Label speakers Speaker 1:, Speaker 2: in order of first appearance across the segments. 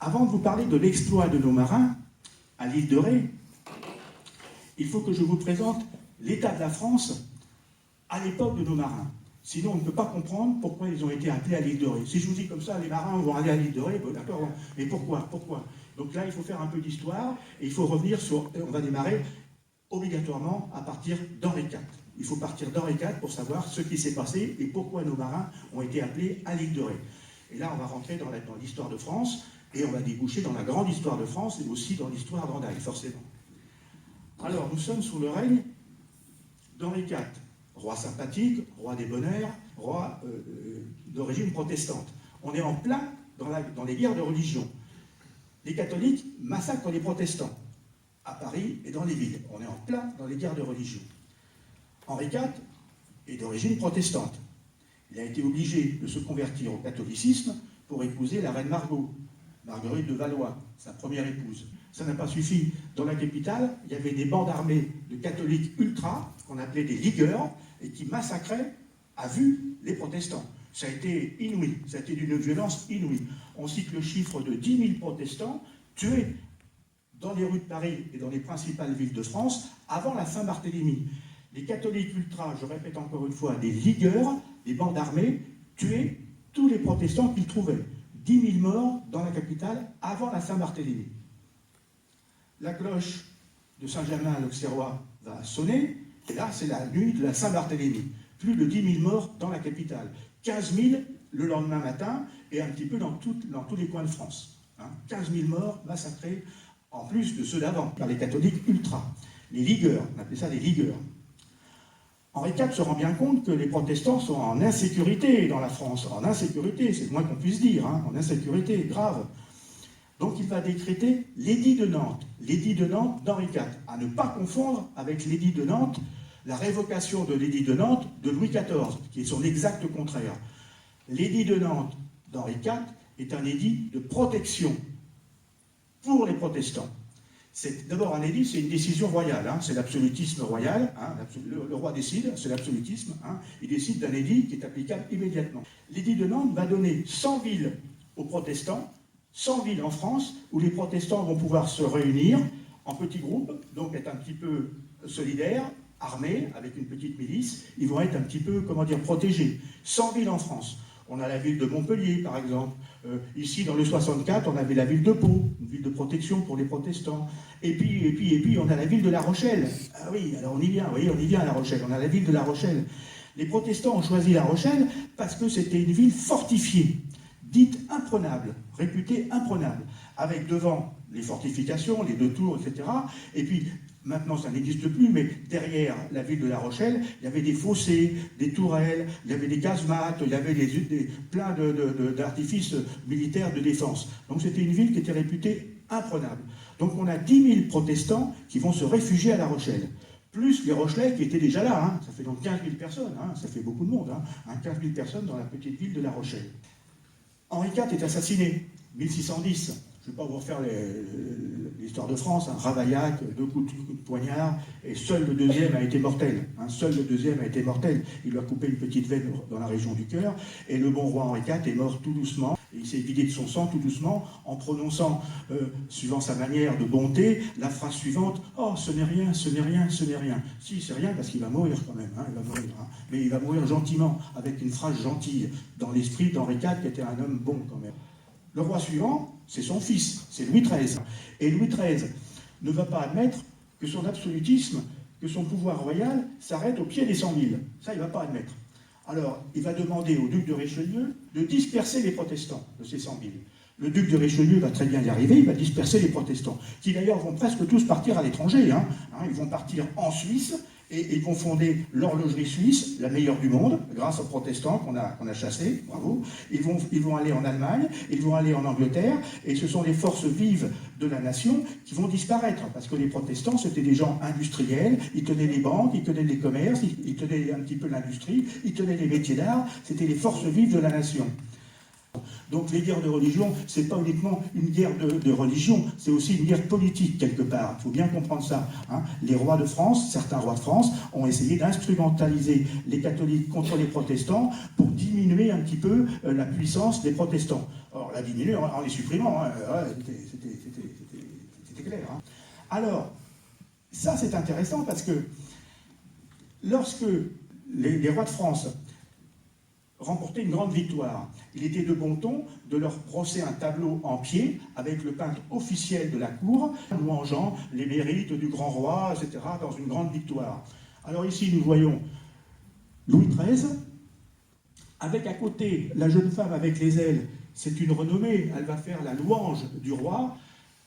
Speaker 1: Avant de vous parler de l'exploit de nos marins à l'île de Ré, il faut que je vous présente l'état de la France à l'époque de nos marins. Sinon, on ne peut pas comprendre pourquoi ils ont été appelés à l'île de Ré. Si je vous dis comme ça, les marins vont aller à l'île de Ré, bon, d'accord, mais pourquoi? Donc là, il faut faire un peu d'histoire, et il faut revenir sur... On va démarrer obligatoirement à partir d'Henri IV. Il faut partir d'Henri IV pour savoir ce qui s'est passé et pourquoi nos marins ont été appelés à l'île de Ré. Et là, on va rentrer dans l'histoire de France, et on va déboucher dans la grande histoire de France, et aussi dans l'histoire d'Andaille, forcément. Alors, nous sommes sous le règne d'Henri IV. Roi sympathique, roi des bonheurs, roi d'origine protestante. On est en plein dans les guerres de religion. Les catholiques massacrent les protestants, à Paris et dans les villes. On est en plein dans les guerres de religion. Henri IV est d'origine protestante. Il a été obligé de se convertir au catholicisme pour épouser la reine Margot, Marguerite de Valois, sa première épouse. Ça n'a pas suffi. Dans la capitale, il y avait des bandes armées de catholiques ultra, qu'on appelait des ligueurs, et qui massacraient à vue les protestants. Ça a été inouï, ça a été d'une violence inouïe. On cite le chiffre de 10 000 protestants tués dans les rues de Paris et dans les principales villes de France avant la Saint-Barthélemy. Les catholiques ultra, je répète encore une fois, des ligueurs, des bandes armées, tuaient tous les protestants qu'ils trouvaient. 10 000 morts dans la capitale avant la Saint-Barthélemy. La cloche de Saint-Germain à l'Auxerrois va sonner, et là, c'est la nuit de la Saint-Barthélemy. Plus de 10 000 morts dans la capitale. 15 000 le lendemain matin, et un petit peu dans tous les coins de France. 15 000 morts massacrés, en plus de ceux d'avant, par les catholiques ultra. Les ligueurs, on appelait ça les ligueurs. Henri IV se rend bien compte que les protestants sont en insécurité dans la France. En insécurité, c'est le moins qu'on puisse dire, en insécurité grave. Donc il va décréter l'édit de Nantes. L'édit de Nantes d'Henri IV. À ne pas confondre avec l'édit de Nantes, la révocation de l'édit de Nantes de Louis XIV, qui est son exact contraire. L'édit de Nantes d'Henri IV est un édit de protection pour les protestants. C'est d'abord un édit, c'est une décision royale, c'est l'absolutisme royal, le roi décide, c'est l'absolutisme, il décide d'un édit qui est applicable immédiatement. L'édit de Nantes va donner 100 villes aux protestants, 100 villes en France, où les protestants vont pouvoir se réunir en petits groupes, donc être un petit peu solidaires, armés, avec une petite milice, ils vont être un petit peu, protégés. 100 villes en France. On a la ville de Montpellier, par exemple. Ici, dans le 64, on avait la ville de Pau, une ville de protection pour les protestants. Et puis, on a la ville de La Rochelle. Ah oui, alors on y vient, vous voyez, on y vient à La Rochelle. On a la ville de La Rochelle. Les protestants ont choisi La Rochelle parce que c'était une ville fortifiée, dite imprenable, réputée imprenable, avec devant les fortifications, les 2 tours, etc. Et puis, maintenant, ça n'existe plus, mais derrière la ville de La Rochelle, il y avait des fossés, des tourelles, il y avait des casemates, il y avait plein d'artifices militaires de défense. Donc c'était une ville qui était réputée imprenable. Donc on a 10 000 protestants qui vont se réfugier à La Rochelle. Plus les Rochelais qui étaient déjà là, ça fait donc 15 000 personnes, ça fait beaucoup de monde, 15 000 personnes dans la petite ville de La Rochelle. Henri IV est assassiné, 1610. Je ne vais pas vous refaire l'histoire de France, Ravaillac, 2 coups de poignard, et seul le deuxième a été mortel. Seul le deuxième a été mortel. Il lui a coupé une petite veine dans la région du cœur, et le bon roi Henri IV est mort tout doucement. Il s'est vidé de son sang tout doucement, en prononçant, suivant sa manière de bonté, la phrase suivante: « Oh, ce n'est rien, ce n'est rien, ce n'est rien. » Si, c'est rien parce qu'il va mourir quand même, il va mourir, mais il va mourir gentiment, avec une phrase gentille, dans l'esprit d'Henri IV, qui était un homme bon quand même. Le roi suivant, c'est son fils, c'est Louis XIII. Et Louis XIII ne va pas admettre que son absolutisme, que son pouvoir royal s'arrête au pied des 100 000. Ça, il ne va pas admettre. Alors, il va demander au duc de Richelieu de disperser les protestants de ces 100 000. Le duc de Richelieu va très bien y arriver, il va disperser les protestants, qui d'ailleurs vont presque tous partir à l'étranger. Ils vont partir en Suisse, et ils vont fonder l'horlogerie suisse, la meilleure du monde, grâce aux protestants qu'on a chassés, bravo. Ils vont aller en Allemagne, ils vont aller en Angleterre, et ce sont les forces vives de la nation qui vont disparaître, parce que les protestants, c'était des gens industriels, ils tenaient les banques, ils tenaient les commerces, ils tenaient un petit peu l'industrie, ils tenaient les métiers d'art, c'était les forces vives de la nation. Donc les guerres de religion, ce n'est pas uniquement une guerre de religion, c'est aussi une guerre politique quelque part. Il faut bien comprendre ça. Les rois de France, certains rois de France, ont essayé d'instrumentaliser les catholiques contre les protestants pour diminuer un petit peu la puissance des protestants. Or, on l'a diminué en les supprimant, hein. Ouais, c'était clair. Hein. Alors, ça c'est intéressant parce que lorsque les rois de France remportaient une grande victoire, il était de bon ton de leur brosser un tableau en pied avec le peintre officiel de la cour, louangeant les mérites du grand roi, etc., dans une grande victoire. Alors ici, nous voyons Louis XIII, avec à côté la jeune femme avec les ailes, c'est une renommée, elle va faire la louange du roi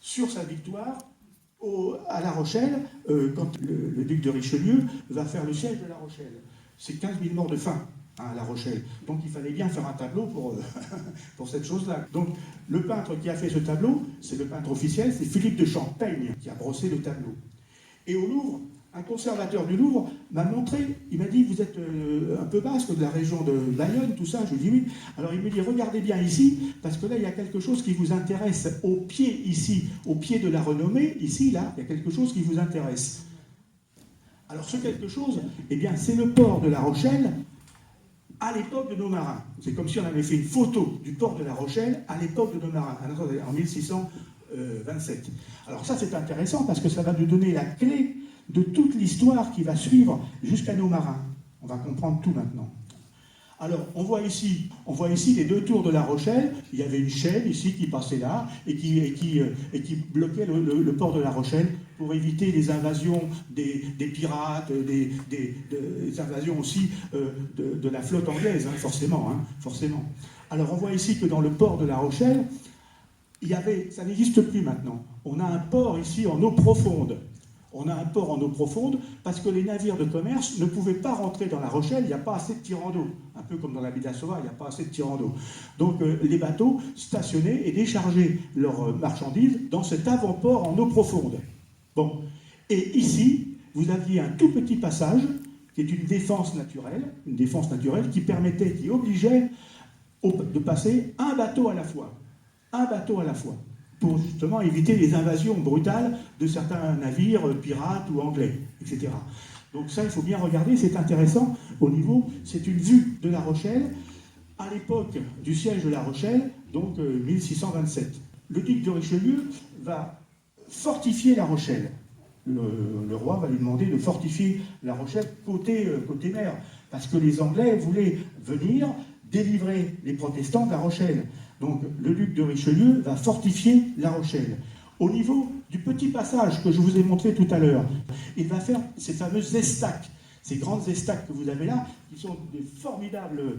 Speaker 1: sur sa victoire à La Rochelle, quand le duc de Richelieu va faire le siège de La Rochelle. C'est 15 000 morts de faim à La Rochelle. Donc il fallait bien faire un tableau pour cette chose-là. Donc le peintre qui a fait ce tableau, c'est le peintre officiel, c'est Philippe de Champaigne qui a brossé le tableau. Et au Louvre, un conservateur du Louvre m'a montré, il m'a dit, vous êtes un peu basque de la région de Bayonne, tout ça. Je lui dis oui. Alors il me dit, regardez bien ici, parce que là, il y a quelque chose qui vous intéresse. Au pied, ici, au pied de la renommée, ici, là, il y a quelque chose qui vous intéresse. Alors ce quelque chose, eh bien, c'est le port de La Rochelle à l'époque de nos marins. C'est comme si on avait fait une photo du port de La Rochelle à l'époque de nos marins, en 1627. Alors ça, c'est intéressant, parce que ça va nous donner la clé de toute l'histoire qui va suivre jusqu'à nos marins. On va comprendre tout maintenant. Alors, on voit ici les deux tours de La Rochelle. Il y avait une chaîne ici qui passait là et qui bloquait le port de La Rochelle pour éviter les invasions des pirates, des invasions aussi de la flotte anglaise, hein, forcément. Alors, on voit ici que dans le port de La Rochelle, ça n'existe plus maintenant. On a un port ici en eau profonde. On a un port en eau profonde parce que les navires de commerce ne pouvaient pas rentrer dans La Rochelle, il n'y a pas assez de tirants d'eau. Un peu comme dans la baie d'Assova, il n'y a pas assez de tirants d'eau. Donc les bateaux stationnaient et déchargeaient leurs marchandises dans cet avant-port en eau profonde. Bon. Et ici, vous aviez un tout petit passage qui est une défense naturelle qui obligeait de passer un bateau à la fois. Un bateau à la fois. Pour justement éviter les invasions brutales de certains navires pirates ou anglais, etc. Donc ça, il faut bien regarder, c'est intéressant au niveau, c'est une vue de La Rochelle à l'époque du siège de La Rochelle, donc 1627. Le duc de Richelieu va fortifier La Rochelle. Le roi va lui demander de fortifier La Rochelle côté mer, parce que les Anglais voulaient venir délivrer les protestants de La Rochelle. Donc le duc de Richelieu va fortifier La Rochelle. Au niveau du petit passage que je vous ai montré tout à l'heure, il va faire ces fameuses estaques, ces grandes estaques que vous avez là, qui sont des formidables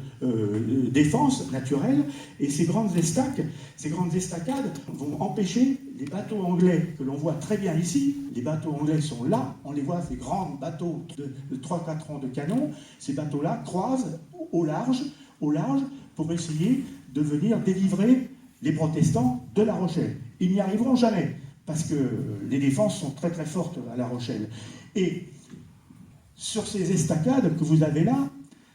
Speaker 1: défenses naturelles, et ces grandes estacades vont empêcher les bateaux anglais que l'on voit très bien ici. Les bateaux anglais sont là, on les voit, ces grands bateaux de 3-4 rangs de canon. Ces bateaux-là croisent au large, pour essayer de venir délivrer les protestants de La Rochelle. Ils n'y arriveront jamais, parce que les défenses sont très très fortes à La Rochelle. Et sur ces estacades que vous avez là,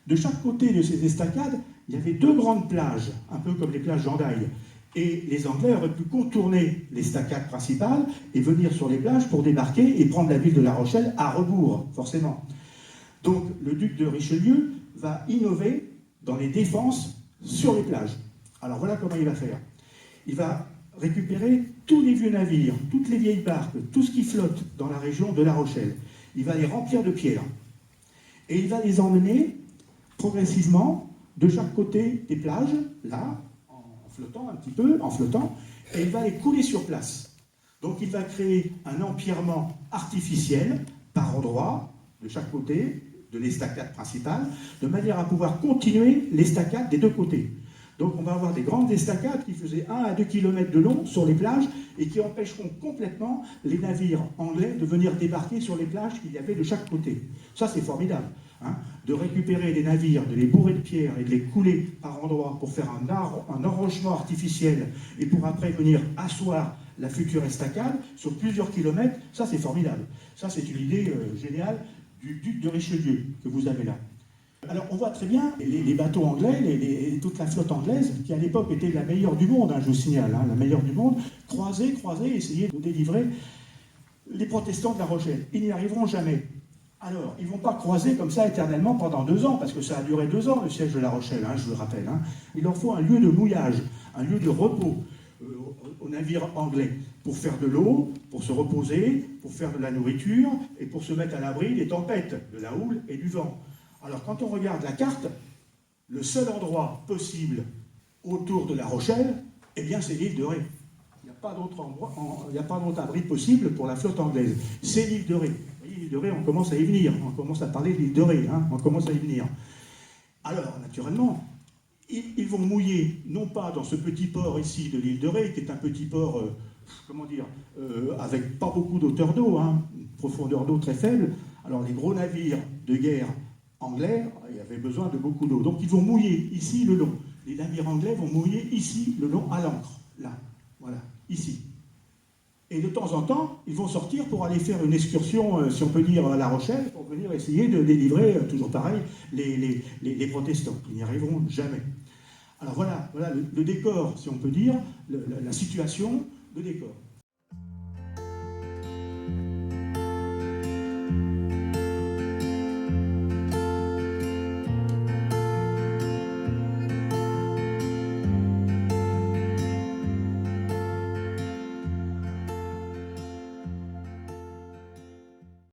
Speaker 1: de chaque côté de ces estacades, il y avait deux grandes plages, un peu comme les plages Jandaille. Et les Anglais auraient pu contourner l'estacade principale et venir sur les plages pour débarquer et prendre la ville de La Rochelle à rebours, forcément. Donc le duc de Richelieu va innover dans les défenses sur les plages. Alors voilà comment il va faire. Il va récupérer tous les vieux navires, toutes les vieilles barques, tout ce qui flotte dans la région de La Rochelle. Il va les remplir de pierres. Et il va les emmener progressivement de chaque côté des plages, là, en flottant un petit peu, et il va les couler sur place. Donc il va créer un empierrement artificiel par endroits, de chaque côté, de l'estacade principale, de manière à pouvoir continuer l'estacade des deux côtés. Donc on va avoir des grandes estacades qui faisaient 1 à 2 km de long sur les plages et qui empêcheront complètement les navires anglais de venir débarquer sur les plages qu'il y avait de chaque côté. Ça c'est formidable, hein, de récupérer les navires, de les bourrer de pierres et de les couler par endroits pour faire un enrochement artificiel et pour après venir asseoir la future estacade sur plusieurs kilomètres. Ça c'est formidable. Ça c'est une idée géniale du duc de Richelieu que vous avez là. Alors on voit très bien les bateaux anglais, toute la flotte anglaise, qui à l'époque était la meilleure du monde, hein, je vous signale, hein, la meilleure du monde, croiser, essayer de délivrer les protestants de La Rochelle. Ils n'y arriveront jamais. Alors, ils ne vont pas croiser comme ça éternellement pendant 2 ans, parce que ça a duré 2 ans le siège de La Rochelle, hein, je vous le rappelle. Hein. Il leur faut un lieu de mouillage, un lieu de repos aux navires anglais, pour faire de l'eau, pour se reposer, pour faire de la nourriture, et pour se mettre à l'abri des tempêtes, de la houle et du vent. Alors quand on regarde la carte, le seul endroit possible autour de La Rochelle, eh bien c'est l'île de Ré. Il n'y a pas d'autre endroit, il n'y a pas d'autre abri possible pour la flotte anglaise. C'est l'île de Ré. Vous voyez, l'île de Ré, on commence à y venir. On commence à parler de l'île de Ré. Hein, on commence à y venir. Alors, naturellement, ils vont mouiller, non pas dans ce petit port ici de l'île de Ré, qui est un petit port, comment dire, avec pas beaucoup d'hauteur d'eau, hein, une profondeur d'eau très faible. Alors, les gros navires de guerre anglais, il y avait besoin de beaucoup d'eau. Donc, ils vont mouiller ici le long. Les navires anglais vont mouiller ici le long à l'ancre. Là, voilà, ici. Et de temps en temps, ils vont sortir pour aller faire une excursion, si on peut dire, à La Rochelle, pour venir essayer de délivrer, toujours pareil, les protestants. Ils n'y arriveront jamais. Alors voilà le décor, si on peut dire, la situation, le décor.